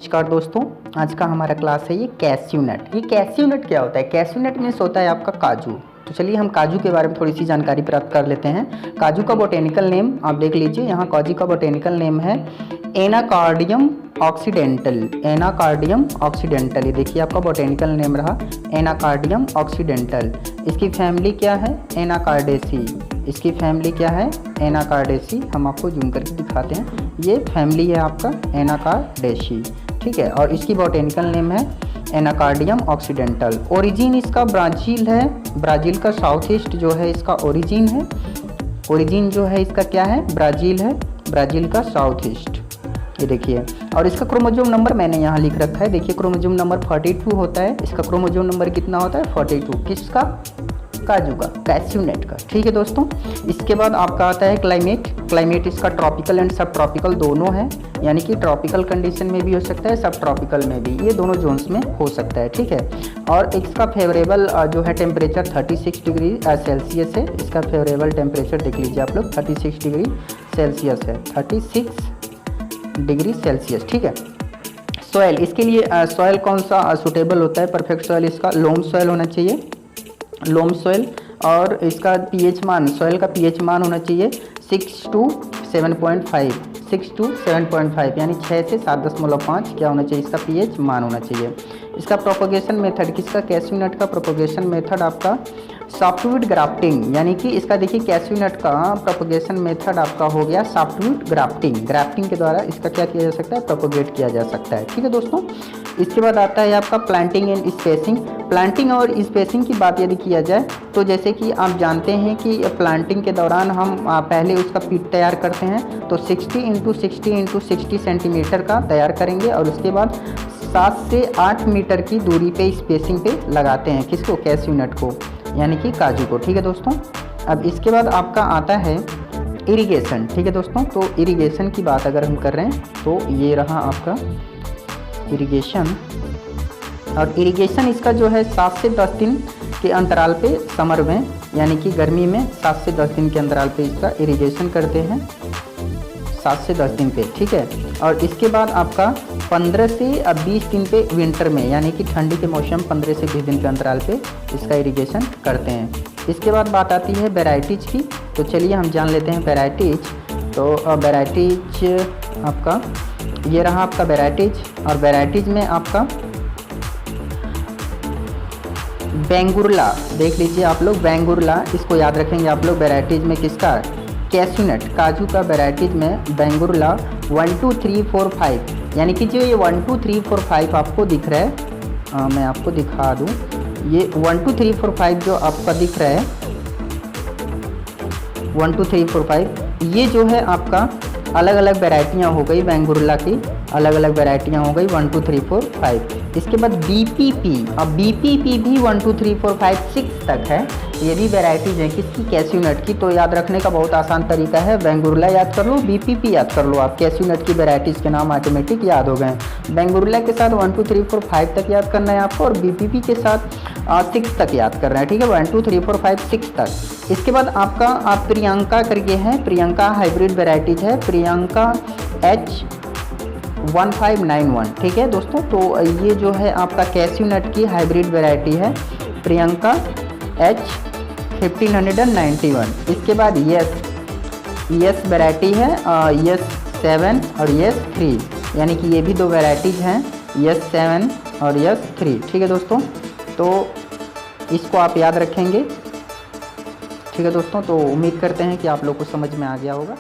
नमस्कार दोस्तों, आज का हमारा क्लास है ये कैश्यू नट। ये कैश्यू नट क्या होता है? कैश्यू नट मीन्स होता है आपका काजू। तो चलिए हम काजू के बारे में थोड़ी सी जानकारी प्राप्त कर लेते हैं। काजू का बोटेनिकल नेम आप देख लीजिए, यहाँ काजू का बोटेनिकल नेम है एनाकार्डियम ऑक्सीडेंटल। एनाकार्डियम ऑक्सीडेंटल, ये देखिए आपका बोटेनिकल नेम रहा एनाकार्डियम ऑक्सीडेंटल। इसकी फैमिली क्या है? एनाकार्डेसी। इसकी फैमिली क्या है? एनाकार्डेसी। हम आपको जूम करके दिखाते हैं, ये फैमिली है आपका एनाकार्डेसी, ठीक है। और इसकी बोटेनिकल नेम है एनाकार्डियम ऑक्सीडेंटल। ओरिजिन इसका ब्राज़ील है, ब्राज़ील का साउथ ईस्ट जो है इसका ओरिजिन है। ओरिजिन जो है इसका क्या है? ब्राज़ील है, ब्राज़ील का साउथ ईस्ट, ये देखिए। और इसका क्रोमोसोम नंबर मैंने यहाँ लिख रखा है, देखिए क्रोमोसोम नंबर 42 होता है। इसका क्रोमोसोम नंबर कितना होता है? 42। किसका? काजू का, कैश्यू नट का, ठीक है दोस्तों। इसके बाद आपका आता है क्लाइमेट। क्लाइमेट इसका ट्रॉपिकल एंड सब ट्रॉपिकल दोनों है, यानी कि ट्रॉपिकल कंडीशन में भी हो सकता है, सब ट्रॉपिकल में भी, ये दोनों जोन्स में हो सकता है, ठीक है। और इसका फेवरेबल जो है टेम्परेचर 36 डिग्री सेल्सियस है। इसका फेवरेबल टेम्परेचर देख लीजिए आप लोग, 36 डिग्री सेल्सियस है, 36 डिग्री सेल्सियस, ठीक है। सॉइल, इसके लिए सॉइल कौन सा सूटेबल होता है? परफेक्ट सॉइल इसका लोम सॉइल होना चाहिए, लोम सॉइल। और इसका पीएच मान, सॉइल का पीएच मान होना चाहिए 6 to 7.5, 6 to 7.5 यानी 6 से 7.5 क्या होना चाहिए? इसका पीएच मान होना चाहिए। इसका प्रोपोगेशन मेथड, किसका? कैश्यू नट का प्रोपोगेशन मेथड आपका सॉफ्टवुड ग्राफ्टिंग, यानी कि इसका देखिए कैश्यू नट का प्रोपोगेशन मेथड आपका हो गया सॉफ्टवुड ग्राफ्टिंग। ग्राफ्टिंग के द्वारा इसका क्या किया जा सकता है? प्रोपोगेट किया जा सकता है, ठीक है दोस्तों। इसके बाद आता है आपका प्लांटिंग एंड स्पेसिंग। प्लांटिंग और स्पेसिंग की बात यदि किया जाए तो जैसे कि आप जानते हैं कि प्लांटिंग के दौरान हम पहले उसका पीट तैयार करते हैं, तो 60 × 60 × 60 सेंटीमीटर का तैयार करेंगे और उसके बाद 7 से 8 मीटर की दूरी पे स्पेसिंग पे लगाते हैं। किसको? कैश्यू नट को, यानी कि काजू को, ठीक है दोस्तों। अब इसके बाद आपका आता है इरिगेशन, ठीक है दोस्तों। तो इरिगेशन की बात अगर हम कर रहे हैं तो ये रहा आपका इरिगेशन। और इरिगेशन इसका जो है 7 से 10 दिन के अंतराल पे समर में, यानी कि गर्मी में 7 से 10 दिन के अंतराल पे इसका इरिगेशन करते हैं, 7 से 10 दिन पे, ठीक है। और इसके बाद आपका 15 से 20 दिन पे विंटर में, यानी कि ठंडी के मौसम 15 से 20 दिन के अंतराल पे इसका इरिगेशन करते हैं। इसके बाद बात आती है वेराइटीज़ की, तो चलिए हम जान लेते हैं वेराइटीज़। तो वेराइटीज आपका ये रहा आपका वेराइटीज़। और वेराइटीज़ में आपका बेंगुरला, देख लीजिए आप लोग बेंगुरला, इसको याद रखेंगे आप लोग। वेराइटीज़ में किसका? कैश्यू नट, काजू का वेराइटीज़ में बेंगुरला 1 2 3 4 5, यानी कि जो ये 1 2 3 4 5 आपको दिख रहा है, मैं आपको दिखा दूँ, ये 1 2 3 4 5 जो आपका दिख रहा है 1 2 3 4 5, ये जो है आपका अलग अलग वेराइटियाँ हो गई बेंगुरला की, अलग अलग वेराइटियाँ हो गई 1 2 3 4 5। इसके बाद बीपीपी, अब बीपीपी भी 1 2 3 4 5 6 तक है। ये भी वेराइटीज़ हैं किसकी? कैश्यू नट की। तो याद रखने का बहुत आसान तरीका है, बेंगुरला याद कर लो, बीपीपी याद कर लो, आप कैश्यू नट की वेराइटीज़ के नाम ऑटोमेटिक याद हो गए। बेंगुरला के साथ 1 2 3 4 5 तक याद करना है आपको, और बीपीपी के साथ 6 तक याद करना है, ठीक है। 1 2 3 4 5 6 तक। इसके बाद आपका आप प्रियंका करके है, प्रियंका हाइब्रिड वेराइटीज़ है, प्रियंका H1591, ठीक है दोस्तों। तो ये जो है आपका कैश्यू नट की हाइब्रिड वेराइटी है, प्रियंका H1591। इसके बाद यस वेराइटी है, यस 7 और यस 3, यानी कि ये भी दो वेराइटीज़ हैं, यस 7 और यस 3, ठीक है दोस्तों। तो इसको आप याद रखेंगे, ठीक है दोस्तों। तो उम्मीद करते हैं कि आप लोग को समझ में आ गया होगा।